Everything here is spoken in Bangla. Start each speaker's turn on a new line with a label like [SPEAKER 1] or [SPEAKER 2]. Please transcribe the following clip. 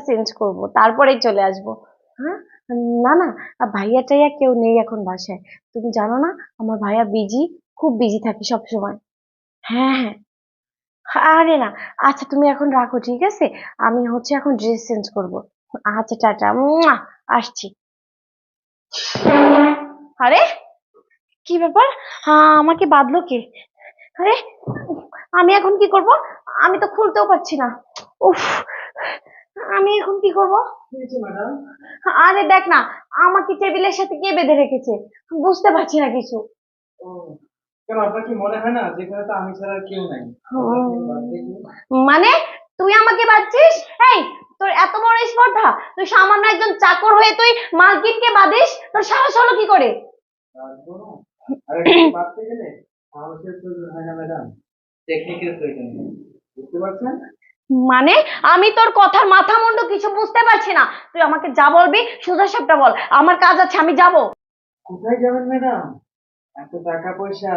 [SPEAKER 1] চেঞ্জ করব, তারপরেই চলে আসব। হ্যাঁ, না না, ভাইয়া টাইয়া কেউ নেই এখন বাসায়। তুমি জানো না, আমার ভাইয়া বিজি, খুব বিজি থাকে সব সময়। হ্যাঁ হ্যাঁ। আরে না, আচ্ছা তুমি এখন রাখো, ঠিক আছে? আমি এখন ড্রেস চেঞ্জ করব। আচ্ছা, টাটা, আসছি। আরে, কি ব্যাপার? আমাকে বাঁধলো কে? আরে, আমি এখন কি করব? আমি তো খুলতেও পারছি না। উফ, আমি এখন কি করব?
[SPEAKER 2] ম্যাডাম।
[SPEAKER 1] আরে দেখ না, আমাকে টেবিলের সাথে কে বেঁধে রেখেছে, বুঝতে পারছি না কিছু।
[SPEAKER 2] ও, কেন আপনার কি মনে হয় না যেখানে তো আমি ছাড়া আর কেউ নাই? তাহলে আপনি বাদ দিয়ে
[SPEAKER 1] উম,
[SPEAKER 2] দিন।
[SPEAKER 1] মানে তুই আমাকে বাঁধছিস? এই, তোর এত বড় স্পর্ধা, তুই সামান্য একজন চাকর হয়ে তুই মালকিনকে বাঁধিস? তোর সাহস হলো কি করে?
[SPEAKER 2] রাখবো না। আর একটু বাঁধতে গেলে মানুষের প্রয়োজন হয় না ম্যাডাম, টেকনিকের প্রয়োজন হয়। বুঝতে পারছেন?
[SPEAKER 1] মানে আমি তোর কথার মাথা মুন্ডু কিছু বুঝতে পারছি না। তুই আমাকে যা বলবি সোজা সাপটা বল, আমার কাজ আছে, আমি যাব।
[SPEAKER 2] কোথায় যাবেন ম্যাডাম? এত টাকা পয়সা